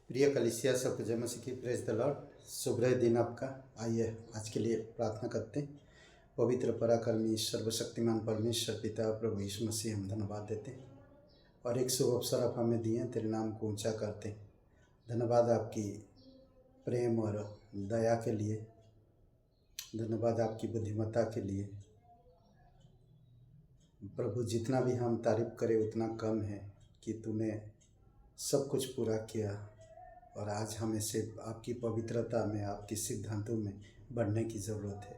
प्रिय कलीसिया सबको जय मसीह की प्रेज द लॉर्ड। सुबह दिन आपका। आइए आज के लिए प्रार्थना करते हैं। पवित्र पराक्रमी सर्वशक्तिमान परमेश्वर पिता प्रभु यीशु मसीह हम धन्यवाद देते हैं और एक शुभ अवसर आप हमें दिए, तेरे नाम को ऊंचा करते हैं। धन्यवाद आपकी प्रेम और दया के लिए, धन्यवाद आपकी बुद्धिमत्ता के लिए। प्रभु जितना भी हम तारीफ करें उतना कम है कि तूने सब कुछ पूरा किया और आज हमें सिर्फ आपकी पवित्रता में, आपके सिद्धांतों में बढ़ने की ज़रूरत है।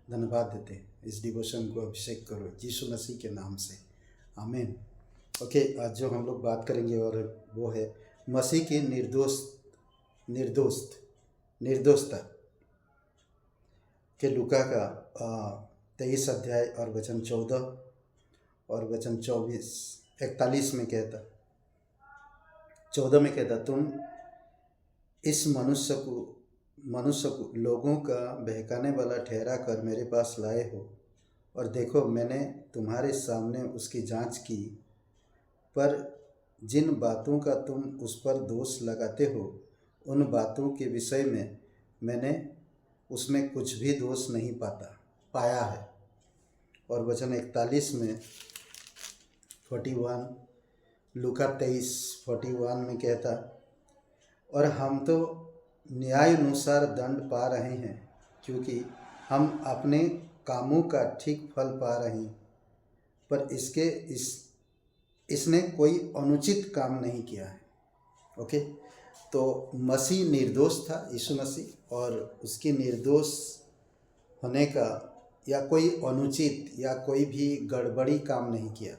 धन्यवाद देते हैं। इस डिवोशन को अभिषेक करो यीशु मसीह के नाम से, आमीन। ओके, आज जो हम लोग बात करेंगे और वो है मसीह की निर्दोषता के लूका का 23 अध्याय और वचन 14 और वचन 41 में कहता, 14 में कहता, तुम इस मनुष्य को लोगों का बहकाने वाला ठहरा कर मेरे पास लाए हो, और देखो मैंने तुम्हारे सामने उसकी जांच की, पर जिन बातों का तुम उस पर दोष लगाते हो उन बातों के विषय में मैंने उसमें कुछ भी दोष नहीं पाया है। और वचन 41 में 41 लूका 23:41 में कहता, और हम तो न्याय अनुसार दंड पा रहे हैं क्योंकि हम अपने कामों का ठीक फल पा रहे हैं, पर इसने कोई अनुचित काम नहीं किया है। ओके, तो मसीह निर्दोष था, यीशु मसीह, और उसकी निर्दोष होने का या कोई अनुचित या कोई भी गड़बड़ी काम नहीं किया।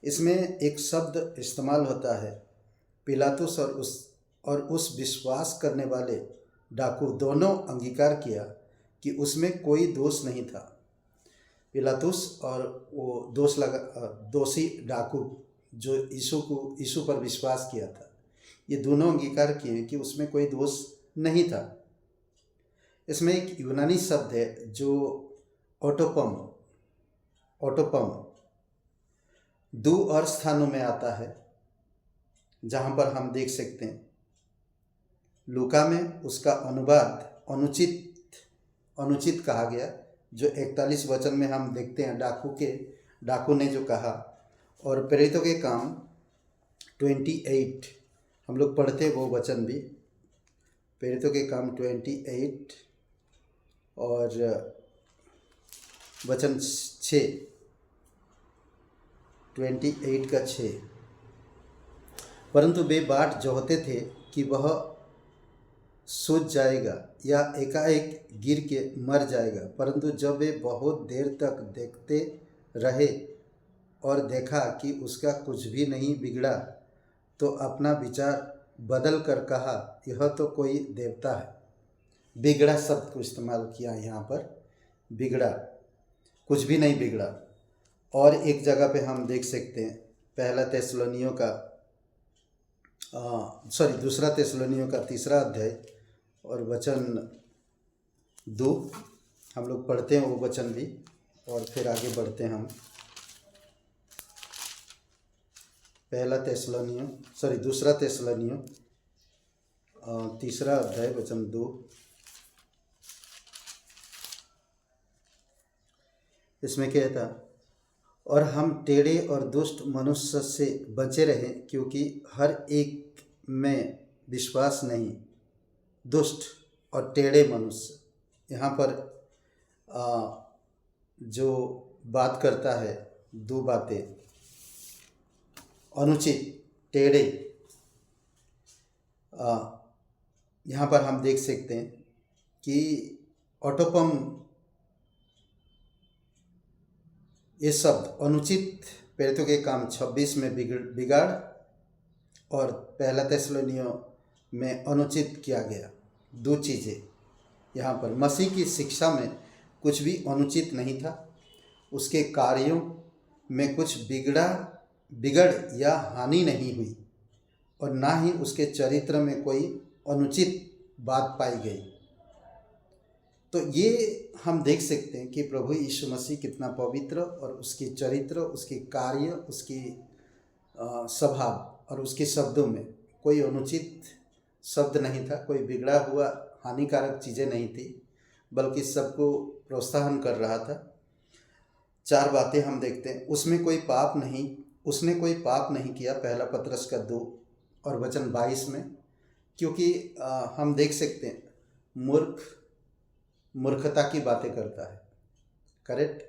इसमें एक शब्द इस्तेमाल होता है, पिलातुस और उस विश्वास करने वाले डाकू दोनों अंगीकार किया कि उसमें कोई दोष नहीं था। पिलातुस और वो दोषी डाकू जो यीशु पर विश्वास किया था, ये दोनों अंगीकार किए कि उसमें कोई दोष नहीं था। इसमें एक यूनानी शब्द है जो ऑटोपम दो और स्थानों में आता है, जहाँ पर हम देख सकते हैं। लूका में उसका अनुवाद अनुचित कहा गया, जो 41 वचन में हम देखते हैं डाकू ने जो कहा। और प्रेरितों के काम 28 हम लोग पढ़ते हैं वो वचन भी, प्रेरितों के काम 28 और वचन 28 का 6, परंतु वे बाट जोहते थे कि वह सूझ जाएगा या एकाएक गिर के मर जाएगा, परंतु जब वे बहुत देर तक देखते रहे और देखा कि उसका कुछ भी नहीं बिगड़ा, तो अपना विचार बदल कर कहा, यह तो कोई देवता है। बिगड़ा शब्द को इस्तेमाल किया यहाँ पर, बिगड़ा, कुछ भी नहीं बिगड़ा। और एक जगह पे हम देख सकते हैं दूसरा तेसलोनियों का 3 अध्याय और वचन 2 हम लोग पढ़ते हैं वो वचन भी, और फिर आगे बढ़ते हैं हम। दूसरा तेसलोनियों 3 अध्याय वचन 2, इसमें कहता, और हम टेढ़े और दुष्ट मनुष्य से बचे रहें, क्योंकि हर एक में विश्वास नहीं। दुष्ट और टेढ़े मनुष्य, यहाँ पर जो बात करता है, दो बातें, अनुचित, टेढ़े। यहाँ पर हम देख सकते हैं कि ऑटोपम, ये शब्द अनुचित प्रेरितों के काम 26 में बिगाड़ और 1 तेसलोनियों में अनुचित किया गया। दो चीज़ें यहाँ पर। मसीह की शिक्षा में कुछ भी अनुचित नहीं था, उसके कार्यों में कुछ बिगड़ या हानि नहीं हुई, और ना ही उसके चरित्र में कोई अनुचित बात पाई गई। तो ये हम देख सकते हैं कि प्रभु यीशु मसीह कितना पवित्र, और उसके चरित्र, उसके कार्य, उसकी स्वभाव और उसके शब्दों में कोई अनुचित शब्द नहीं था, कोई बिगड़ा हुआ हानिकारक चीज़ें नहीं थी, बल्कि सबको प्रोत्साहन कर रहा था। 4 बातें हम देखते हैं। उसमें कोई पाप नहीं, उसने कोई पाप नहीं किया, पहला पतरस का 2 और वचन 22 में। क्योंकि हम देख सकते हैं मूर्ख मूर्खता की बातें करता है, करेक्ट।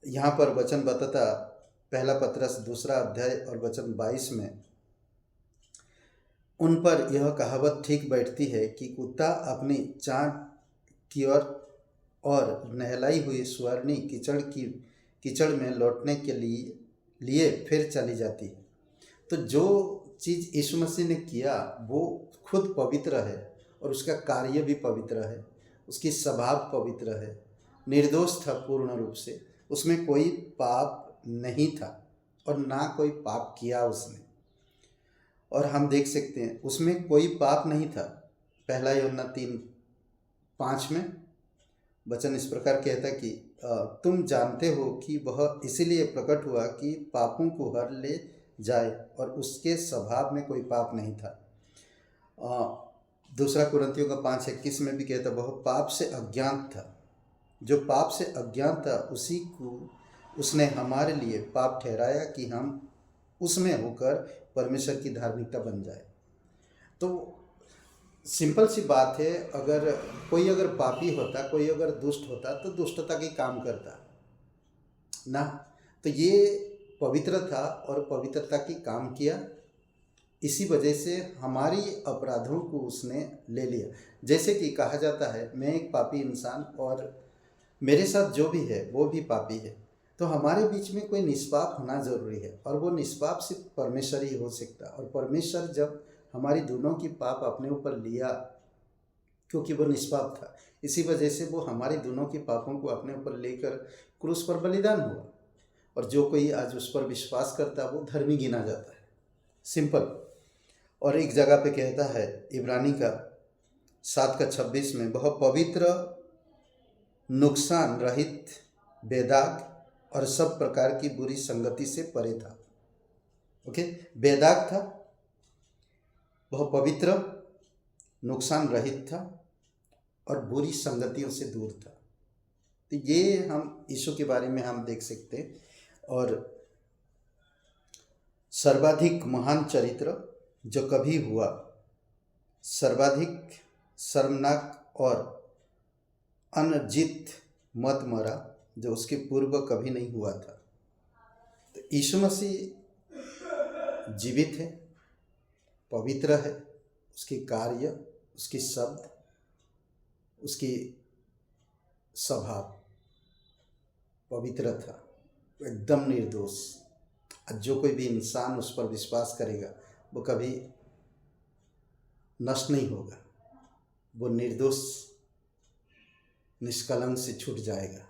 यहाँ पर वचन बताता, पहला पतरस 2 अध्याय और वचन 22 में, उन पर यह कहावत ठीक बैठती है कि कुत्ता अपनी चाट की ओर और नहलाई हुई स्वर्णी कीचड़ में लौटने के लिए फिर चली जाती है। तो जो चीज़ यीशु मसीह ने किया वो खुद पवित्र है और उसका कार्य भी पवित्र है, उसकी स्वभाव पवित्र है, निर्दोष था पूर्ण रूप से, उसमें कोई पाप नहीं था और ना कोई पाप किया उसने। और हम देख सकते हैं उसमें कोई पाप नहीं था। पहला यूहन्ना 3:5 में वचन इस प्रकार कहता कि तुम जानते हो कि वह इसीलिए प्रकट हुआ कि पापों को हर ले जाए और उसके स्वभाव में कोई पाप नहीं था। 2 कुरिन्थियों का 5:21 में भी कहता वह पाप से अज्ञात था। जो पाप से अज्ञात था उसी को उसने हमारे लिए पाप ठहराया कि हम उसमें होकर परमेश्वर की धार्मिकता बन जाए। तो सिंपल सी बात है, अगर कोई पापी होता, कोई अगर दुष्ट होता तो दुष्टता के काम करता ना। तो ये पवित्र था और पवित्रता की काम किया, इसी वजह से हमारी अपराधों को उसने ले लिया। जैसे कि कहा जाता है मैं एक पापी इंसान और मेरे साथ जो भी है वो भी पापी है, तो हमारे बीच में कोई निष्पाप होना जरूरी है और वो निष्पाप सिर्फ परमेश्वर ही हो सकता। और परमेश्वर जब हमारी दोनों की पाप अपने ऊपर लिया, क्योंकि वो निष्पाप था, इसी वजह से वो हमारी दोनों की पापों को अपने ऊपर लेकर क्रूस पर बलिदान हुआ। और जो कोई आज उस पर विश्वास करता है वो धर्मी गिना जाता है, सिंपल। और एक जगह पे कहता है इब्रानी का 7:26 में, वह पवित्र, नुकसान रहित, बेदाग और सब प्रकार की बुरी संगति से परे था। ओके, बेदाग था, वह पवित्र, नुकसान रहित था और बुरी संगतियों से दूर था। तो ये हम यीशु के बारे में हम देख सकते हैं। और सर्वाधिक महान चरित्र जो कभी हुआ, सर्वाधिक शर्मनाक और अनजित मत मरा जो उसके पूर्व कभी नहीं हुआ था। तो यीशु मसीह जीवित है, पवित्र है, उसके कार्य, उसकी शब्द, उसकी स्वभाव पवित्र था, एकदम निर्दोष। जो कोई भी इंसान उस पर विश्वास करेगा वो कभी नष्ट नहीं होगा, वो निर्दोष निष्कलंक से छूट जाएगा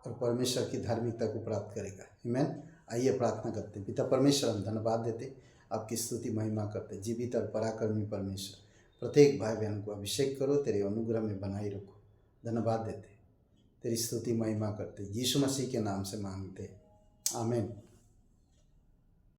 और परमेश्वर की धार्मिकता को प्राप्त करेगा। आमीन। आइए प्रार्थना करते हैं। पिता परमेश्वर, हम धन्यवाद देते, आपकी स्तुति महिमा करते। जीवित और पराक्रमी परमेश्वर, प्रत्येक भाई बहन को अभिषेक करो, तेरे अनुग्रह में बनाए रखो। धन्यवाद देते, तेरी स्तुति महिमा करते, यीशु मसीह के नाम से मांगते, आमीन।